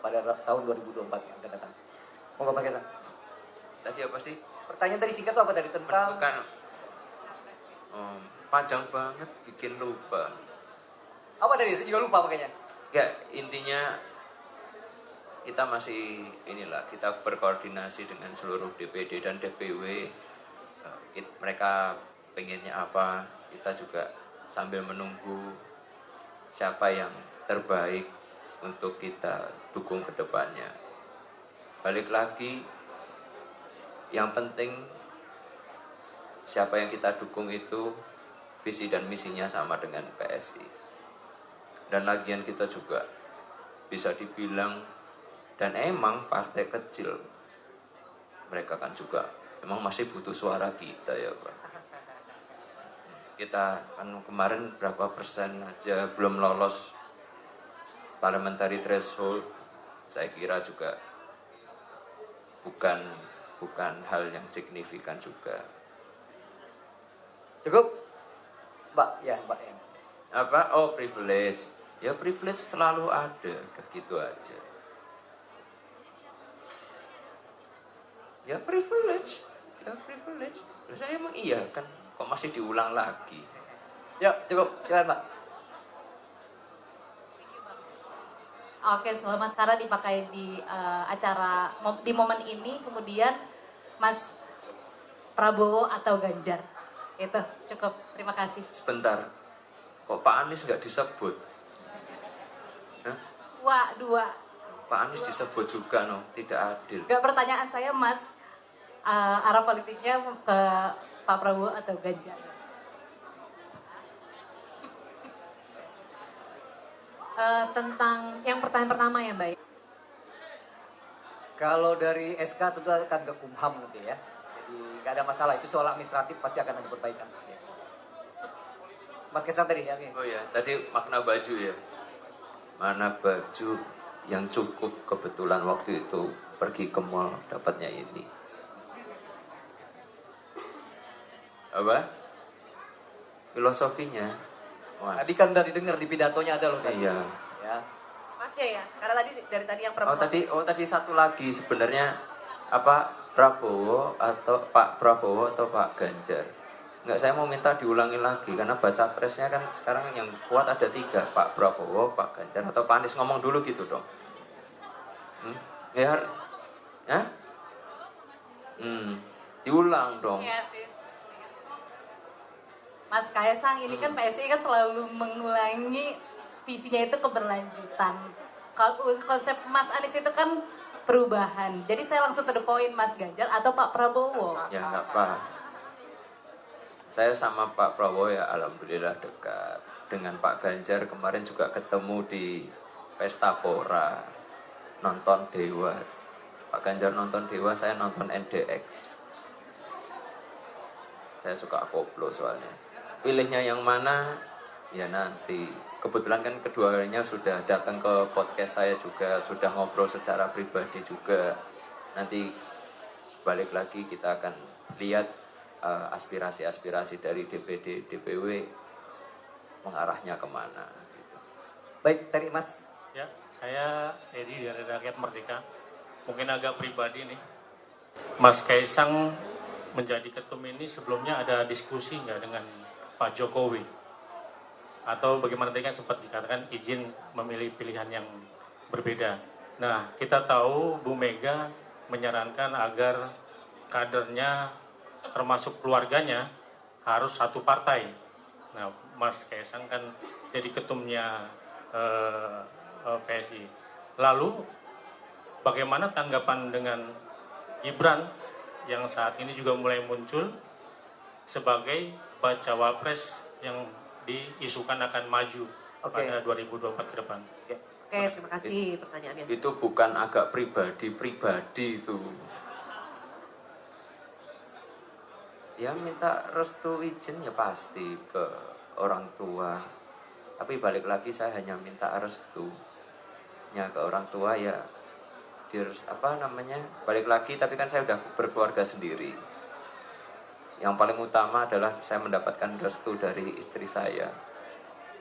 pada tahun 2024 yang akan datang. Monggo Pak Kaisang. Tadi apa sih? Pertanyaan tadi singkat tuh apa tadi tentang Bukan, panjang banget, bikin lupa. apa tadi? Saya juga lupa makanya. Ya, intinya kita masih kita berkoordinasi dengan seluruh DPD dan DPW. Mereka pengennya apa, kita juga sambil menunggu siapa yang terbaik untuk kita dukung ke depannya. Balik lagi, yang penting siapa yang kita dukung itu visi dan misinya sama dengan PSI. Dan lagian kita juga bisa dibilang, dan emang partai kecil, mereka kan juga emang masih butuh suara kita ya Pak. Kita kan kemarin berapa persen aja belum lolos parliamentary threshold. Saya kira juga bukan hal yang signifikan juga. Cukup? Mbak ya. Apa? Oh, privilege. Ya privilege selalu ada, udah gitu aja. Ya privilege. Saya emang iya kan, kok masih diulang lagi. Ya, cukup. Silakan Mbak. Oke, selamat karena dipakai di acara di momen ini. Kemudian Mas Prabowo atau Ganjar. Itu cukup, terima kasih. Sebentar, kok Pak Anies nggak disebut? Hah? Dua. Pak Anies disebut juga, tidak adil. Gak, pertanyaan saya Mas, arah politiknya ke Pak Prabowo atau Ganjar? Tentang yang pertanyaan pertama ya Mbak. Kalau dari SK tentu akan ke Kumham nanti ya. Jadi nggak ada masalah, itu soal administratif pasti akan ada perbaikan. Ya. Mas Kaisang tadi ya. Oh ya, tadi makna baju ya. Mana baju yang cukup, kebetulan waktu itu pergi ke mall dapatnya ini. Apa? Filosofinya. Wah. Tadi kan udah didengar di pidatonya ada loh tadi. Iya. Ya. Mas ya, karena dari tadi yang perempuan. Tadi satu lagi sebenarnya apa, Prabowo atau Pak Prabowo atau Pak Ganjar. Enggak, saya mau minta diulangi lagi karena baca presnya kan sekarang yang kuat ada 3, Pak Prabowo, Pak Ganjar atau Pak Anies, ngomong dulu gitu dong. Ya, Hah? Diulang dong. Iya, sis. Mas Kaisang, ini kan PSI kan selalu mengulangi visinya itu keberlanjutan. Kalau konsep Mas Anies itu kan perubahan. Jadi saya langsung to the point, Mas Ganjar atau Pak Prabowo? Ya nggak apa. Saya sama Pak Prabowo ya alhamdulillah dekat. Dengan Pak Ganjar kemarin juga ketemu di Pesta Pora, nonton Dewa. Pak Ganjar nonton Dewa, saya nonton NDX. Saya suka koplo soalnya. Pilihnya yang mana? Ya nanti. Kebetulan kan keduanya sudah datang ke podcast saya juga, sudah ngobrol secara pribadi juga. Nanti balik lagi kita akan lihat aspirasi-aspirasi dari DPD, DPW mengarahnya kemana. Gitu. Baik, tadi Mas. Ya, saya Edi dari Rakyat Merdeka. Mungkin agak pribadi nih. Mas Kaisang menjadi ketum ini sebelumnya ada diskusi nggak dengan Pak Jokowi? Atau bagaimana tadi kan sempat dikatakan izin memilih pilihan yang berbeda. Nah, kita tahu Bu Mega menyarankan agar kadernya termasuk keluarganya harus satu partai. Nah, Mas Kaisang kan jadi ketumnya PSI. Lalu bagaimana tanggapan dengan Gibran yang saat ini juga mulai muncul sebagai bacawa pres yang diisukan akan maju pada 2024 ke depan? Oke, terima kasih pertanyaannya. Itu bukan agak pribadi itu. Ya minta restu izin ya pasti ke orang tua. Tapi balik lagi saya hanya minta restunya ke orang tua ya. Balik lagi, tapi kan saya udah berkeluarga sendiri. Yang paling utama adalah saya mendapatkan restu dari istri saya.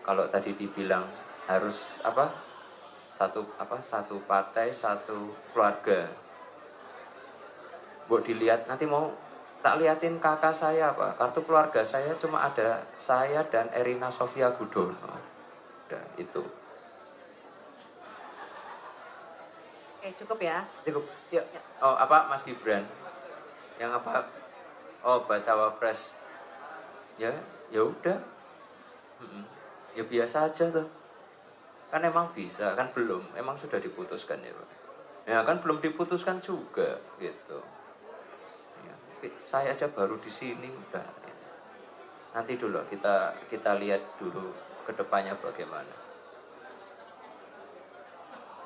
Kalau tadi dibilang harus satu partai, satu keluarga. Buat dilihat nanti mau tak liatin kakak saya apa, kartu keluarga saya cuma ada saya dan Erina Sofia Gudono. Udah itu. Oke, cukup ya. Cukup. Ya. Oh apa Mas Gibran? Yang apa? Oh baca wapres. Ya udah. Ya biasa aja tuh. Kan emang bisa, kan belum. Emang sudah diputuskan ya Pak. Ya kan belum diputuskan juga gitu. Ya, saya aja baru di sini udah. Ya. Nanti dulu kita lihat dulu ke depannya bagaimana.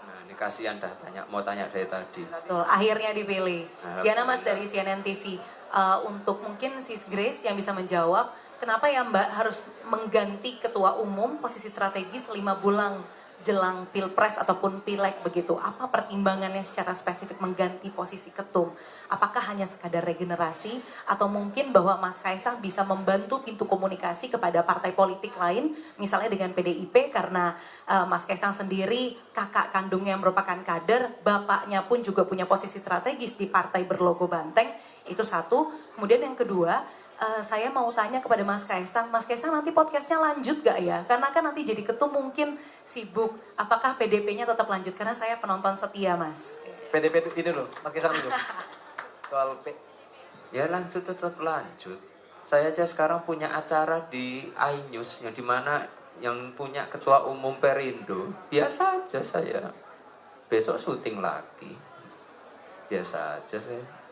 Nah ini kasihan dah mau tanya dari tadi. Betul, akhirnya dipilih. Diana Mas dari Alhamdulillah. CNN TV. Untuk mungkin Sis Grace yang bisa menjawab, kenapa ya Mbak harus mengganti ketua umum posisi strategis 5 bulan jelang pilpres ataupun pileg begitu? Apa pertimbangannya secara spesifik mengganti posisi ketum? Apakah hanya sekadar regenerasi atau mungkin bahwa Mas Kaisang bisa membantu pintu komunikasi kepada partai politik lain, misalnya dengan PDIP karena Mas Kaisang sendiri kakak kandungnya merupakan kader, bapaknya pun juga punya posisi strategis di partai berlogo banteng, itu satu. Kemudian yang kedua, saya mau tanya kepada Mas Kaisang nanti podcastnya lanjut gak ya? Karena kan nanti jadi ketum mungkin sibuk. Apakah PDP-nya tetap lanjut? Karena saya penonton setia Mas. PDP ini loh, Mas Kaisang dulu. Soal Ya lanjut, tetap lanjut. Saya aja sekarang punya acara di iNews yang dimana yang punya ketua umum Perindo. Biasa aja saya. Besok syuting lagi. Biasa aja saya.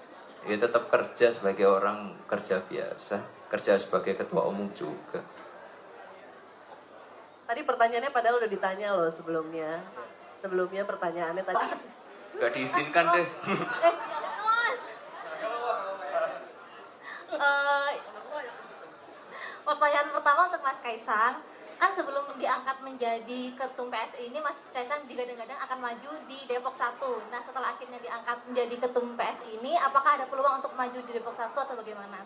Ya tetap kerja sebagai orang kerja biasa. Kerja sebagai ketua umum juga. Tadi pertanyaannya padahal udah ditanya loh sebelumnya. Sebelumnya pertanyaannya tadi. Gak diizinkan deh. Pertanyaan pertama untuk Mas Kaisang, kan sebelum diangkat menjadi ketum PSI ini Mas Kaisang digadang-gadang akan maju di Depok 1. Nah setelah akhirnya diangkat menjadi ketum PSI ini, apakah ada peluang untuk maju di Depok 1 atau bagaimana?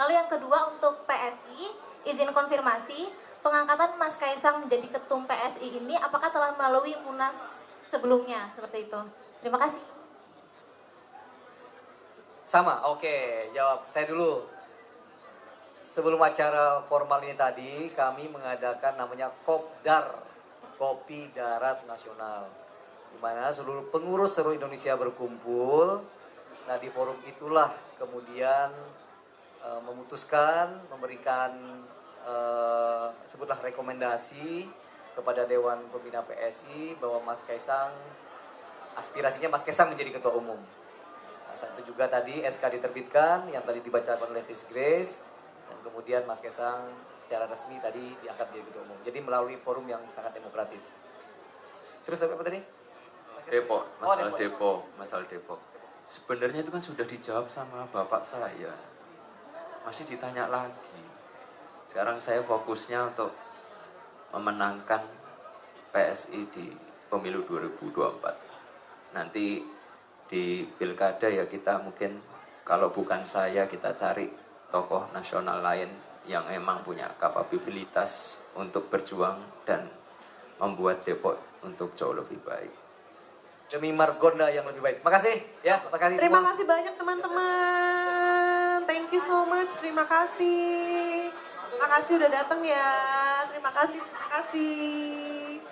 Lalu yang kedua untuk PSI, izin konfirmasi, pengangkatan Mas Kaisang menjadi ketum PSI ini apakah telah melalui Munas sebelumnya seperti itu? Terima kasih. sama, oke, jawab saya dulu. Sebelum acara formal ini tadi, kami mengadakan namanya Kopdar, Kopi Darat Nasional. Di mana seluruh pengurus seluruh Indonesia berkumpul. Nah di forum itulah kemudian memutuskan, memberikan sebutlah rekomendasi kepada Dewan Pembina PSI bahwa Mas Kaisang, aspirasinya Mas Kaisang menjadi ketua umum. Nah, saat itu juga tadi SK diterbitkan yang tadi dibacakan oleh Sis Grace. Dan kemudian Mas Kaisang secara resmi tadi diangkat menjadi ketua umum. Jadi melalui forum yang sangat demokratis. Terus apa tadi? Depok, masalah Depok. Depok, masalah Depok. Sebenarnya itu kan sudah dijawab sama bapak saya. Masih ditanya lagi. Sekarang saya fokusnya untuk memenangkan PSI di pemilu 2024. Nanti di pilkada ya kita mungkin kalau bukan saya kita cari tokoh nasional lain yang emang punya kapabilitas untuk berjuang dan membuat Depok untuk jauh lebih baik. Demi Margonda yang lebih baik. Makasih ya, makasih Terima semua. kasih banyak teman-teman. Thank you so much. Terima kasih. Terima kasih udah datang ya. Terima kasih. Terima kasih.